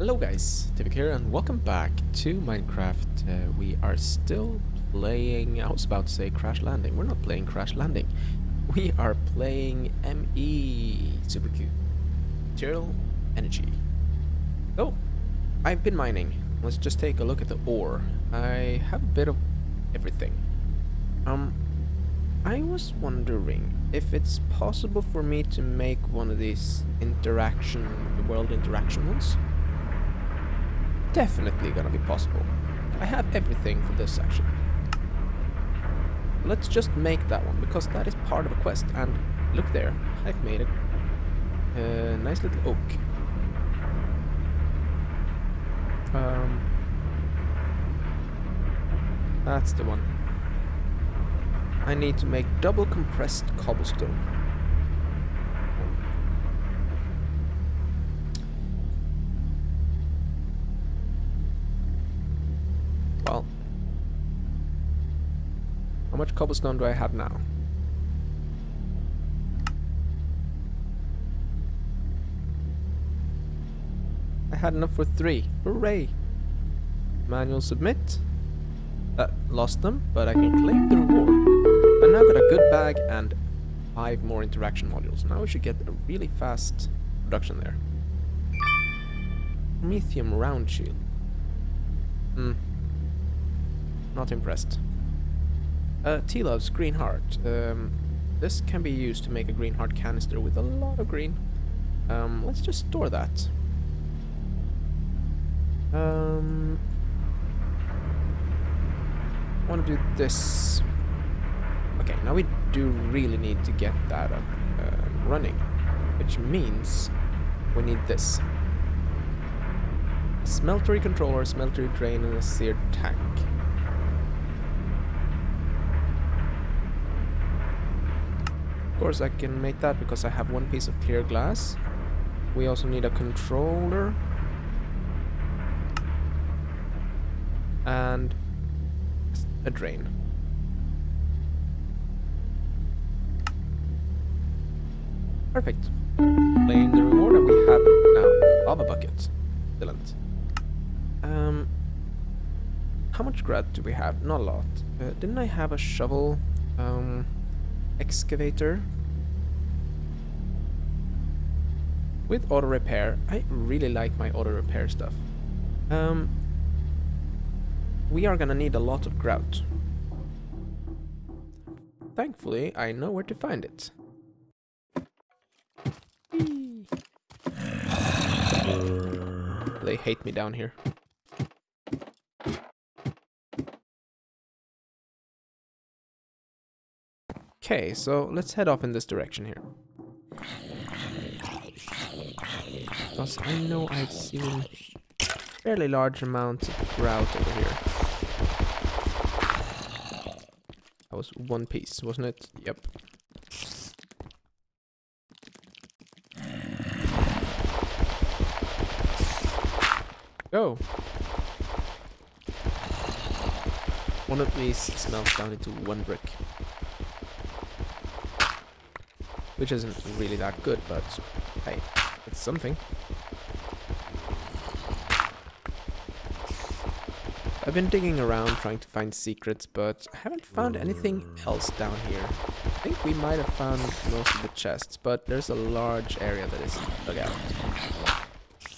Hello guys, Tivec here and welcome back to Minecraft. We are still playing, I was about to say Crash Landing. We're not playing Crash Landing. We are playing ME Supercube. Material Energy. So, I've been mining. Let's just take a look at the ore. I have a bit of everything. I was wondering if it's possible for me to make one of these world interaction ones. Definitely gonna be possible. I have everything for this section. Let's just make that one, because that is part of a quest. And look there, I've made a nice little oak. That's the one. I need to make double compressed cobblestone. Well, how much cobblestone do I have now? I had enough for 3. Hooray! Manual submit. Lost them, but I can claim the reward. I now got a good bag and 5 more interaction modules. Now we should get a really fast production there. Promethium round shield. Not impressed. T-Love's green heart. This can be used to make a green heart canister with a lot of green. Let's just store that. I want to do this. Okay, now we do really need to get that up running, which means we need this. A smeltery controller, smeltery drain, and a seared tank. Of course I can make that because I have 1 piece of clear glass. We also need a controller. And a drain. Perfect. Claim the reward and we have now lava bucket. Excellent. How much grad do we have? Not a lot. Didn't I have a shovel? Excavator? With auto repair. I really like my auto repair stuff. We are gonna need a lot of grout. Thankfully, I know where to find it. Whee! They hate me down here. Okay, so let's head off in this direction here. Because I know I've seen fairly large amounts of grout over here. That was 1 piece, wasn't it? Yep. Go! One of these smelts down into 1 brick. Which isn't really that good, but hey, it's something. I've been digging around trying to find secrets, but I haven't found anything else down here. I think we might have found most of the chests, but there's a large area that is dug out.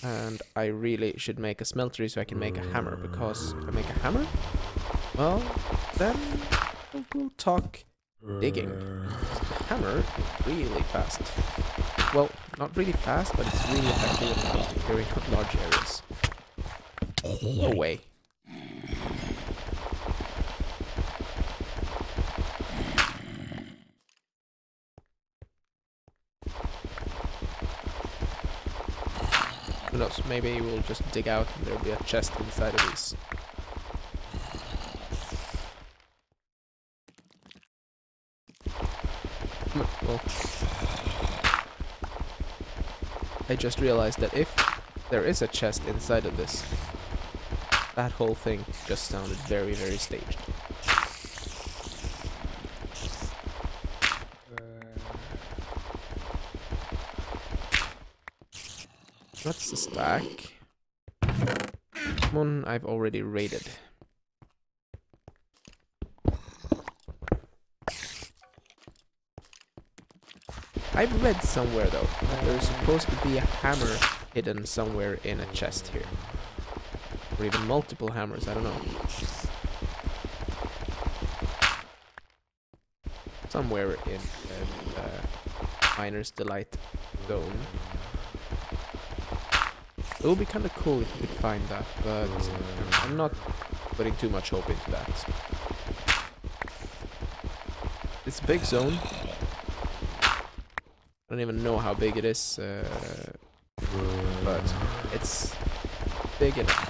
And I really should make a smeltery so I can make a hammer, because if I make a hammer, well, then we'll talk digging. The hammer is really fast. Well, not really fast, but it's really effective when it comes to clearing up large areas. No way. Who knows, maybe we'll just dig out and there'll be a chest inside of these. Well, I just realized that if there is a chest inside of this, that whole thing just sounded very, very staged. That's the stack. one I've already raided. I've read somewhere though that there's supposed to be a hammer hidden somewhere in a chest here. Or even multiple hammers, I don't know. Somewhere in Miner's Delight zone. It would be kind of cool if we could find that, but I'm not putting too much hope into that. It's a big zone. I don't even know how big it is, but it's big enough.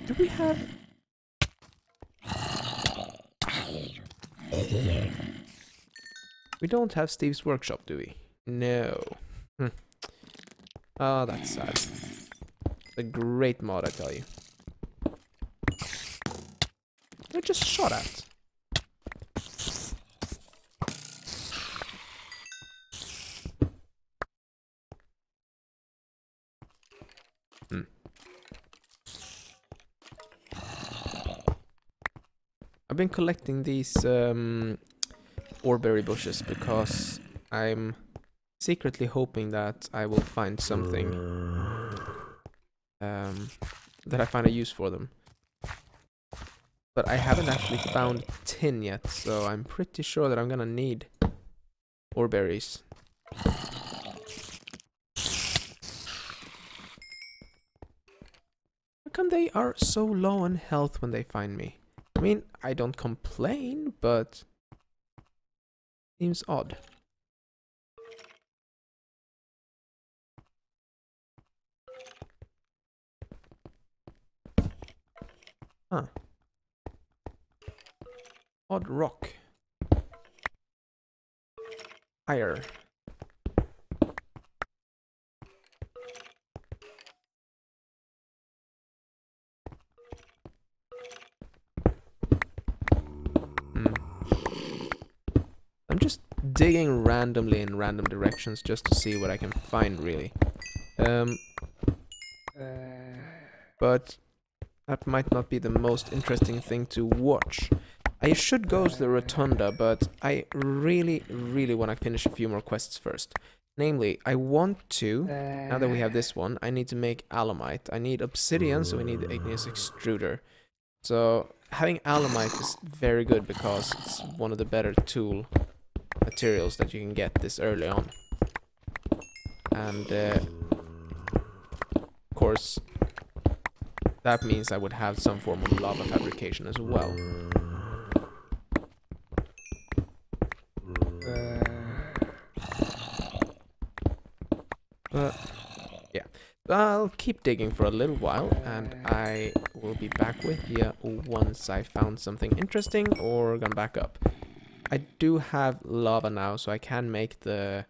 Do we have... We don't have Steve's workshop, do we? No. Oh, that's sad. It's a great mod, I tell you. I just shot at. I've been collecting these oreberry bushes because I'm secretly hoping that I will find something that I find a use for them. But I haven't actually found tin yet, so I'm pretty sure that I'm gonna need oreberries. How come they are so low on health when they find me? I mean, I don't complain, but seems odd. Huh. Odd rock. Higher. I'm just digging randomly in random directions just to see what I can find, really. But that might not be the most interesting thing to watch. I should go to the Rotunda, but I really, really want to finish a few more quests first. Namely, I want to, now that we have this one, I need to make alumite. I need obsidian, so we need the igneous extruder. So having alumite is very good because it's one of the better tool materials that you can get this early on. And of course, that means I would have some form of lava fabrication as well. Yeah, I'll keep digging for a little while, and I will be back with you once I found something interesting or gone back up. I do have lava now, so I can make the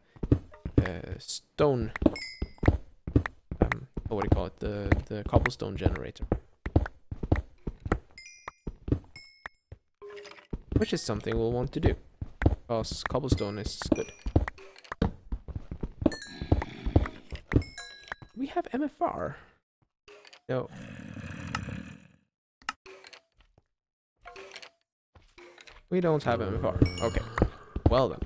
stone. What do you call it? The cobblestone generator, which is something we'll want to do because cobblestone is good. We have MFR. No. We don't have MFR. Okay. Well then.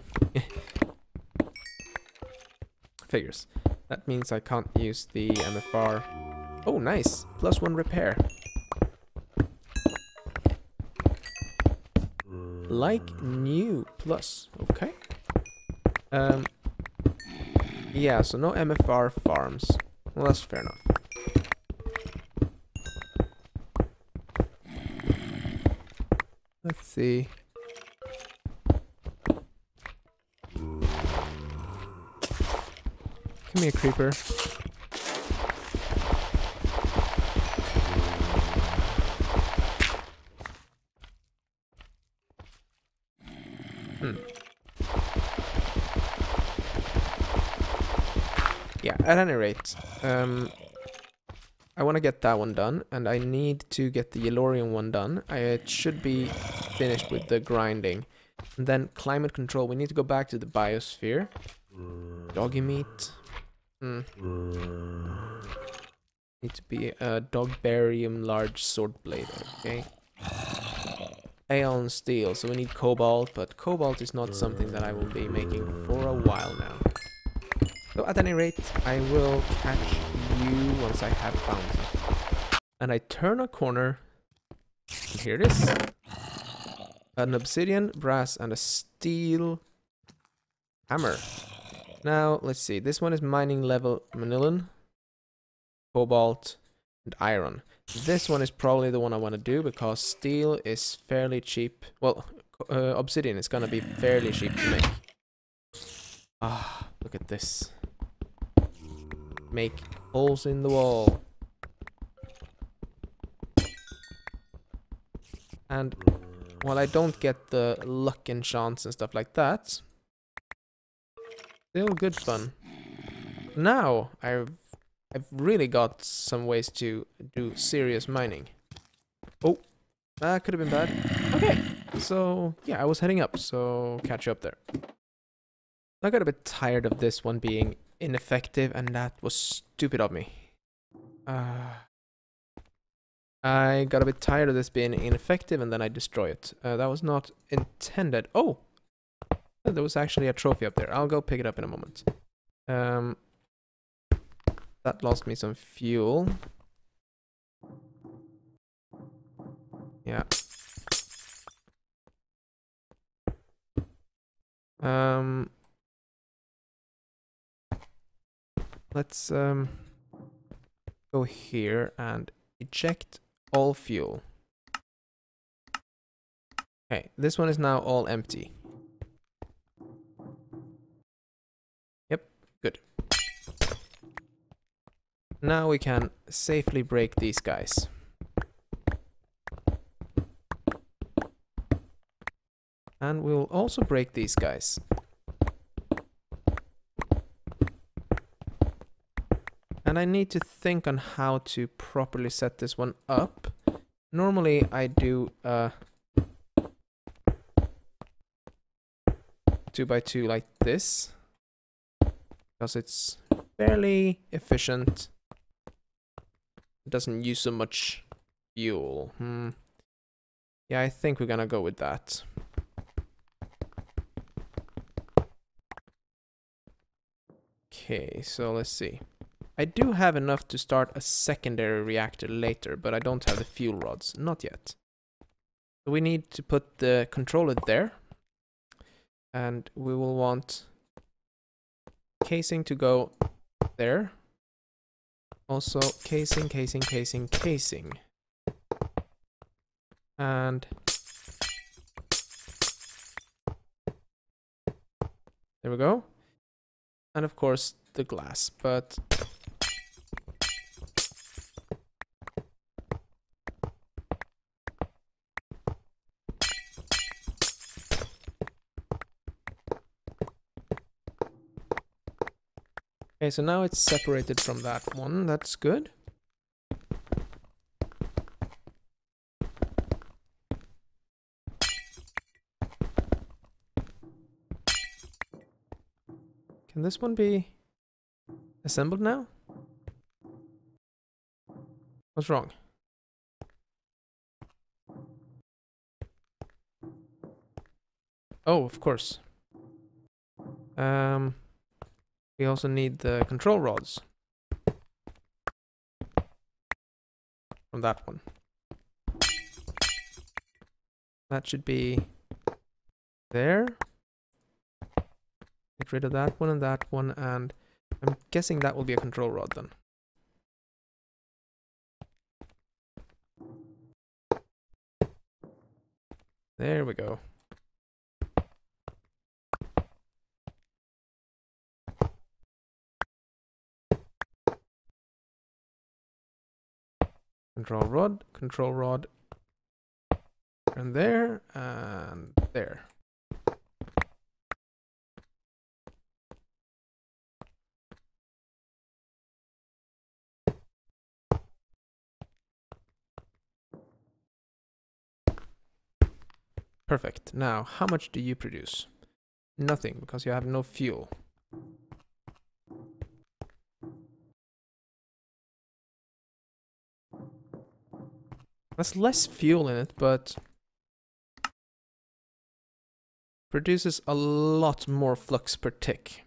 Figures. That means I can't use the MFR. Oh, nice. +1 repair. Like new plus. Okay. Yeah, so no MFR farms. Well, that's fair enough. Let's see. Give me a creeper. Yeah, at any rate, I want to get that one done, and I need to get the Yellorian one done. It should be finished with the grinding. And then climate control, we need to go back to the biosphere. Doggy meat. Hmm. Need to be a dogbarium large sword blade, okay. Aeon steel, so we need cobalt, but cobalt is not something that I will be making for a while now. So at any rate, I will catch you once I have found something. And I turn a corner, and here it is. An obsidian, brass, and a steel hammer. Now, let's see. This one is mining level manilin, cobalt, and iron. This one is probably the one I want to do because steel is fairly cheap. Well, obsidian is going to be fairly cheap to make. Ah, look at this. Make holes in the wall. And while I don't get the luck and chance and stuff like that, still good fun. Now I've really got some ways to do serious mining. Oh, that could have been bad. Okay, so yeah, I was heading up, so catch you up there. I got a bit tired of this one being ineffective, and that was stupid of me. I got a bit tired of this being ineffective, and then I destroy it. That was not intended. Oh! There was actually a trophy up there. I'll go pick it up in a moment. That lost me some fuel. Yeah. Let's go here and eject all fuel. Okay, this one is now all empty. Yep, good. Now we can safely break these guys. And we'll also break these guys. And I need to think on how to properly set this one up. Normally I do 2x2 like this, because it's fairly efficient. It doesn't use so much fuel. Yeah, I think we're gonna go with that. Okay, so let's see. I do have enough to start a secondary reactor later, but I don't have the fuel rods. Not yet. So we need to put the controller there. And we will want casing to go there. Also casing. And there we go. And of course the glass, but okay, so now it's separated from that one. That's good. Can this one be assembled now? What's wrong? Oh, of course. We also need the control rods from that one. That should be there. Get rid of that one, and I'm guessing that will be a control rod then. There we go. Control rod, and there, and there. Perfect. Now, how much do you produce? Nothing, because you have no fuel. Has less fuel in it, but produces a lot more flux per tick.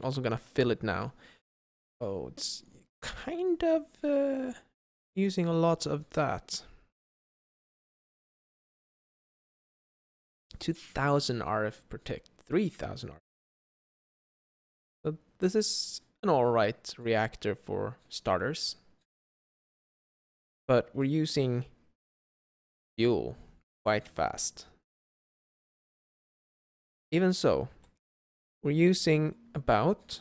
Also gonna fill it now. Oh, it's kind of using a lot of that. 2000 RF per tick, 3000 RF. So this is an alright reactor for starters. But we're using fuel quite fast. Even so, we're using about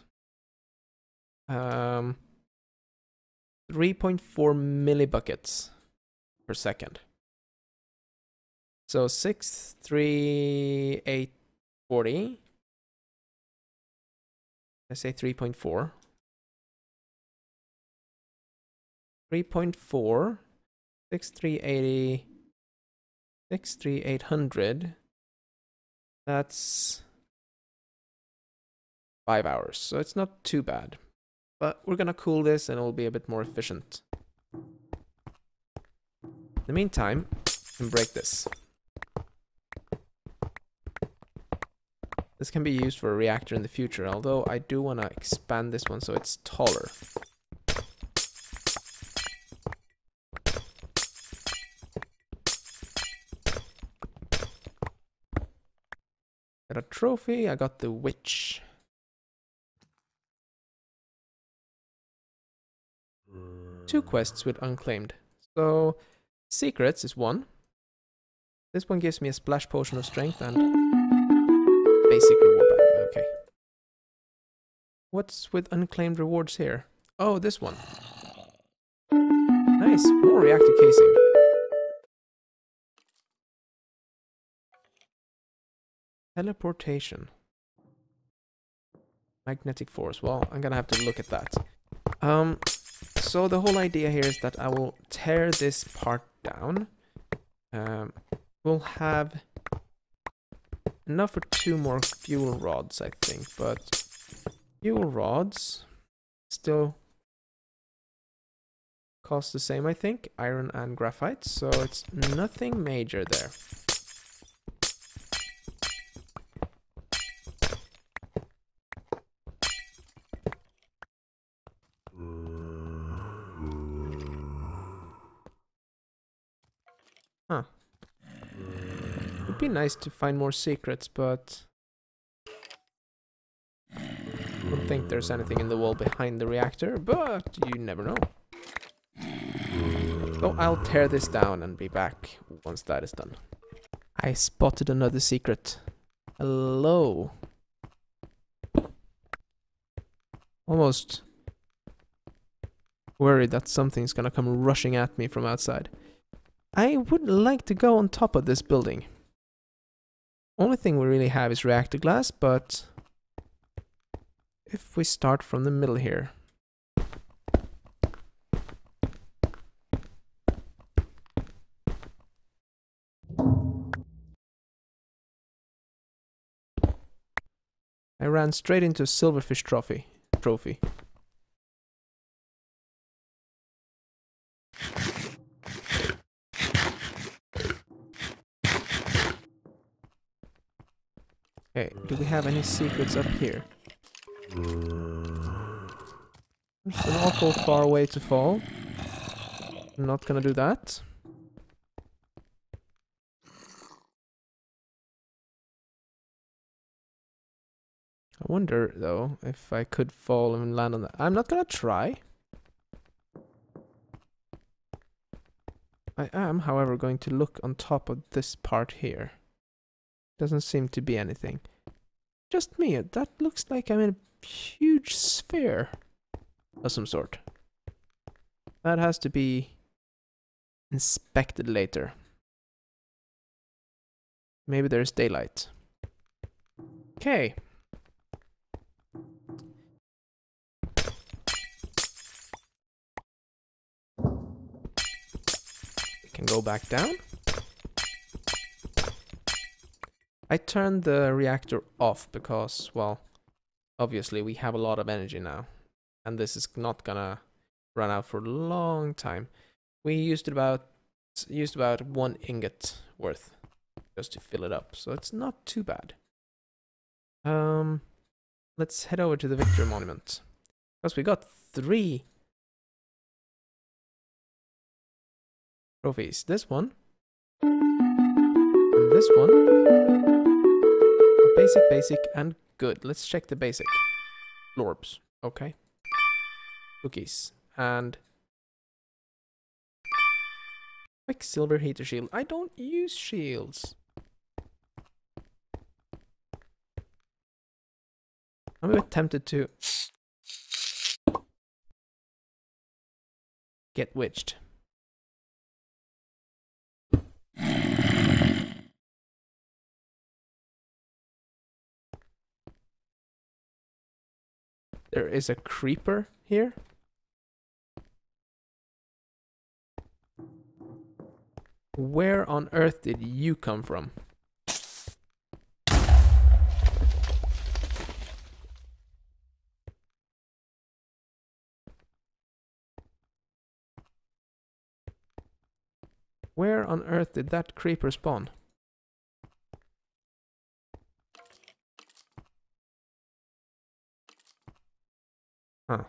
3.4 millibuckets per second. So 63840. I say 3.4. 3.4, 6380, 63800. That's 5 hours, so it's not too bad. But we're gonna cool this and it will be a bit more efficient. In the meantime, we can break this. This can be used for a reactor in the future, although I do want to expand this one so it's taller. Got a trophy, I got the witch. Two quests with unclaimed. So, secrets is one. This one gives me a splash potion of strength and basic reward bag. Okay. What's with unclaimed rewards here? Oh, this one. Nice, more reactor casing. Teleportation. Magnetic force. Well, I'm gonna have to look at that. So the whole idea here is that I will tear this part down. We'll have enough for 2 more fuel rods, I think, but fuel rods still cost the same, I think, iron and graphite, so it's nothing major there. Huh. It'd be nice to find more secrets, but I don't think there's anything in the wall behind the reactor, but you never know. So I'll tear this down and be back once that is done. I spotted another secret. Hello. Almost worried that something's gonna come rushing at me from outside. I would like to go on top of this building. Only thing we really have is reactor glass, but if we start from the middle here. I ran straight into a silverfish trophy. Okay, do we have any secrets up here? It's an awful far way to fall. I'm not gonna do that. I wonder, though, if I could fall and land on that. I'm not gonna try. I am, however, going to look on top of this part here. Doesn't seem to be anything. Just me, that looks like I'm in a huge sphere of some sort. That has to be inspected later. Maybe there's daylight. Okay. We can go back down. I turned the reactor off because, well, obviously we have a lot of energy now. And this is not gonna run out for a long time. We used it about It's used about 1 ingot worth just to fill it up, so it's not too bad. Let's head over to the Victory Monument. Because we got 3 trophies. This one. And this one. Basic, basic, and good. Let's check the basic. Lorbs. Okay. Cookies. And Quicksilver heater shield. I don't use shields. I'm a bit tempted to get witched. There is a creeper here. Where on earth did you come from? Where on earth did that creeper spawn? Huh.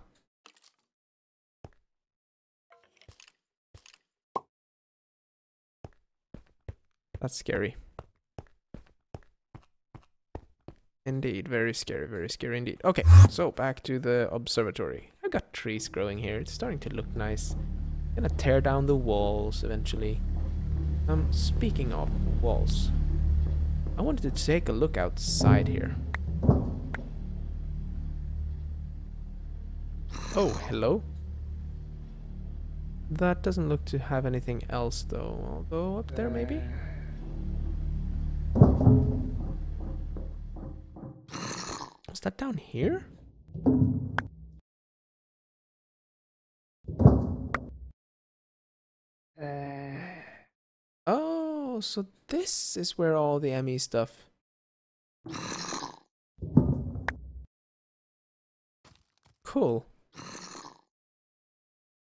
That's scary. Indeed, very scary indeed. Okay, so back to the observatory. I got trees growing here. It's starting to look nice. Gonna tear down the walls eventually. Speaking of walls, I wanted to take a look outside here. Oh, hello. That doesn't look to have anything else though. Although up there maybe? Was that down here? Oh, so this is where all the ME stuff. Cool.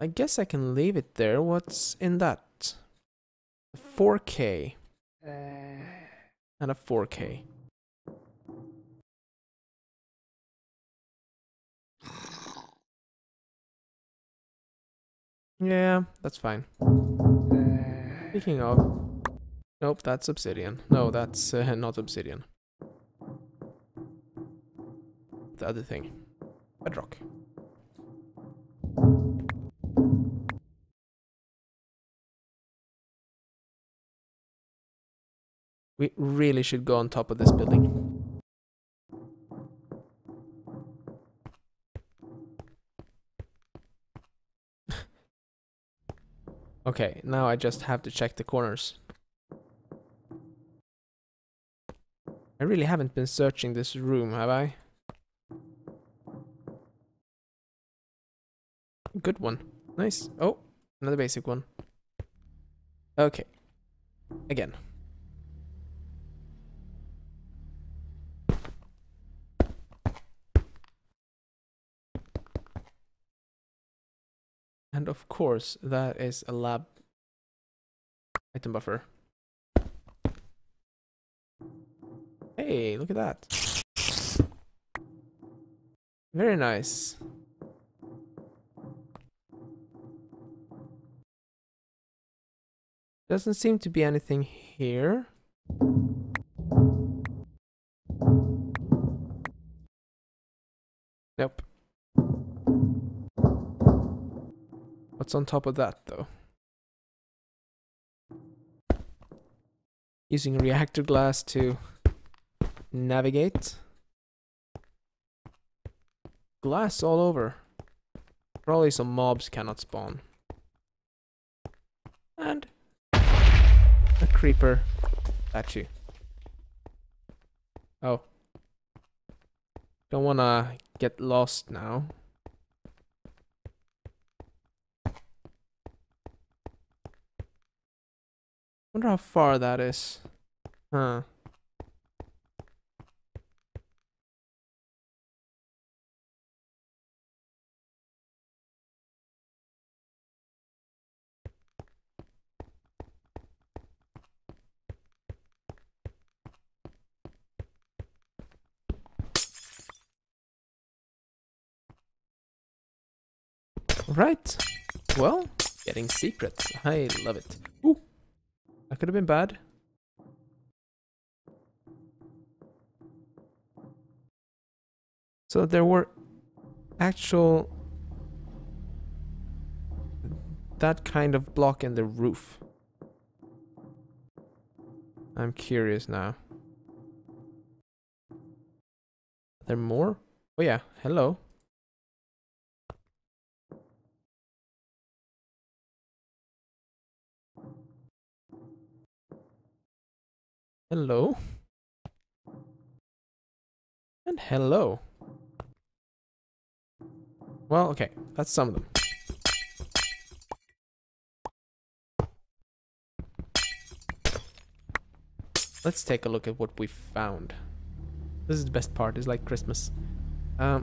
I guess I can leave it there. What's in that? 4K. And a 4K. Yeah, that's fine. Speaking of... Nope, that's obsidian. No, that's not obsidian. The other thing. Bedrock. We really should go on top of this building. Okay, now I just have to check the corners. I really haven't been searching this room, have I? Good one. Nice. Oh, another basic one. Okay. Again. And of course, that is a lab item buffer. Hey, look at that. Very nice. Doesn't seem to be anything here. Nope. What's on top of that, though? Using reactor glass to navigate. Glass all over. Probably some mobs cannot spawn. And a creeper statue. Oh. Don't wanna get lost now. Wonder how far that is. Huh. Right. Well, getting secrets. I love it. Ooh. That could have been bad. So there were actual... that kind of block in the roof. I'm curious now. Are there more? Oh yeah, hello. Hello. And hello. Well, okay, that's some of them. Let's take a look at what we found. This is the best part, it's like Christmas.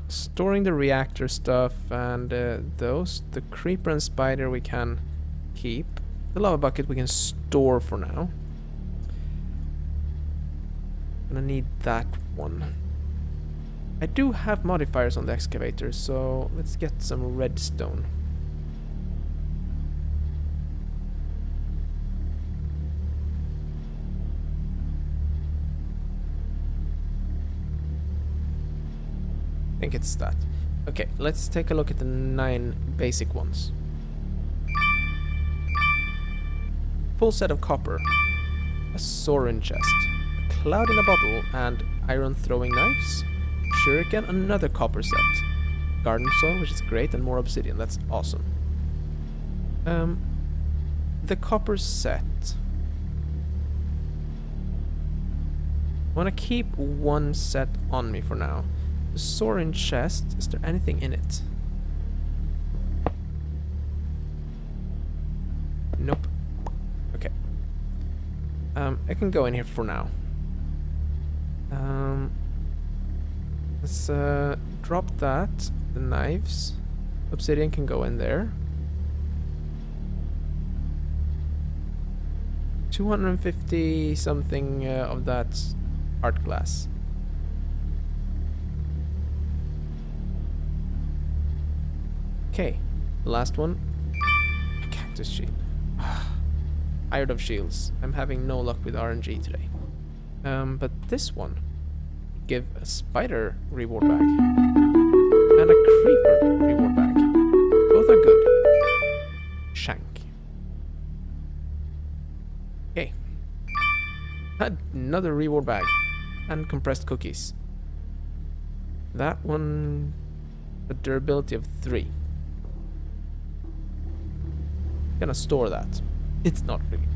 Storing the reactor stuff and those. The creeper and spider we can keep. The lava bucket we can store for now. Gonna need that one. I do have modifiers on the excavator, so let's get some redstone. I think it's that. Okay, let's take a look at the 9 basic ones. Full set of copper, a soaring chest, a cloud in a bottle, and iron throwing knives, shuriken, another copper set, garden soil, which is great, and more obsidian. That's awesome. The copper set. I want to keep one set on me for now. The soaring chest, is there anything in it? Nope. Okay. I can go in here for now. Let's drop that. The knives. Obsidian can go in there. 250 something of that art glass. Okay, the last one. A cactus shield. Tired of shields. I'm having no luck with RNG today. But this one give a spider reward bag and a creeper reward bag. Both are good. Shank. Okay. Another reward bag and compressed cookies. That one, a durability of 3. Gonna store that. It's not really good.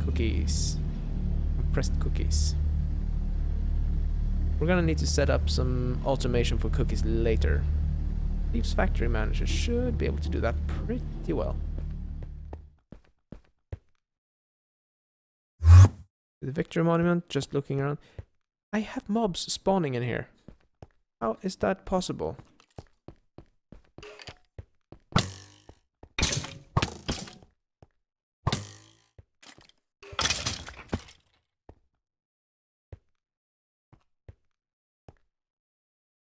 Cookies. Compressed cookies. We're gonna need to set up some automation for cookies later. Leaves factory manager should be able to do that pretty well. The victory monument, just looking around. I have mobs spawning in here. How is that possible?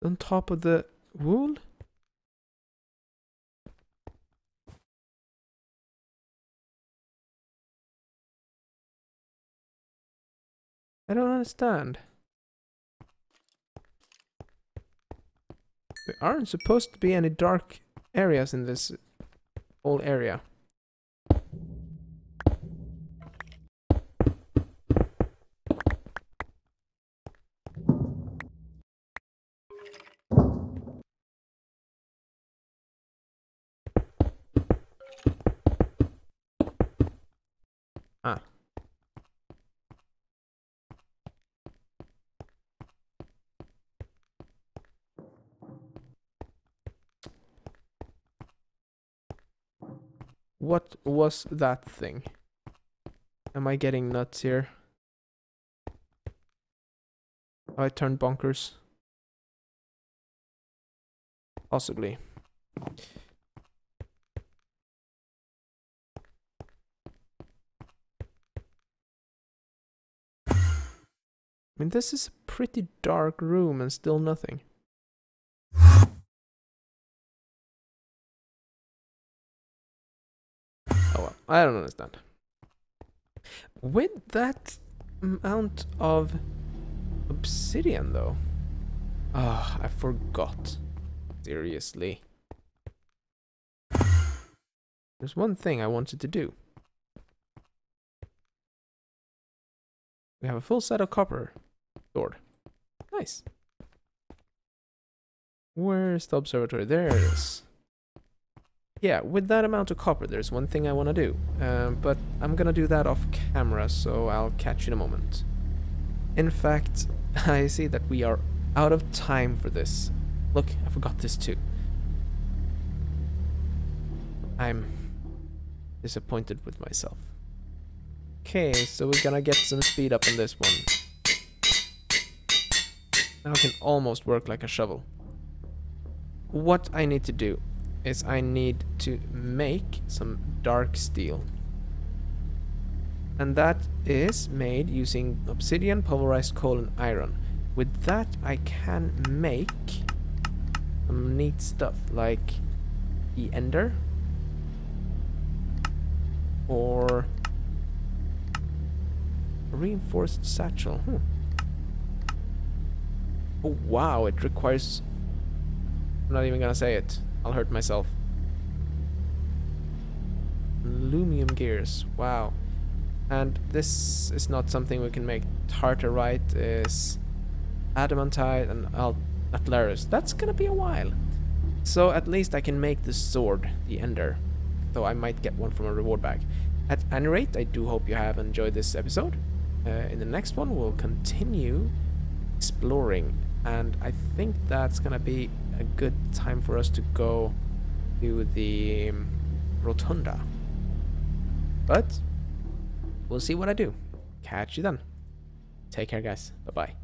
On top of the wool? I don't understand. There aren't supposed to be any dark areas in this whole area. Ah. What was that thing? Am I getting nuts here? Have I turned bonkers? Possibly. I mean, this is a pretty dark room and still nothing. I don't understand. With that amount of obsidian, though. Ah, I forgot. Seriously. There's one thing I wanted to do. We have a full set of copper stored. Nice. Where's the observatory? There it is. Yeah, with that amount of copper, there's one thing I want to do. But I'm gonna do that off camera, so I'll catch you in a moment. In fact, I see that we are out of time for this. Look, I forgot this too. I'm disappointed with myself. Okay, so we're gonna get some speed up on this one. Now I can almost work like a shovel. What I need to do is I need to make some dark steel. And that is made using obsidian, pulverized coal and iron. With that I can make some neat stuff like the ender or a reinforced satchel. Oh wow, it requires... I'm not even gonna say it. I'll hurt myself. Aluminum gears. Wow. And this is not something we can make. Tartarite is adamantite and atlaris. That's gonna be a while. So at least I can make the sword, the ender. Though I might get one from a reward bag. At any rate, I do hope you have enjoyed this episode. In the next one, we'll continue exploring. And I think that's gonna be a good time for us to go to the rotunda. But we'll see what I do. Catch you then. Take care, guys. Bye-bye.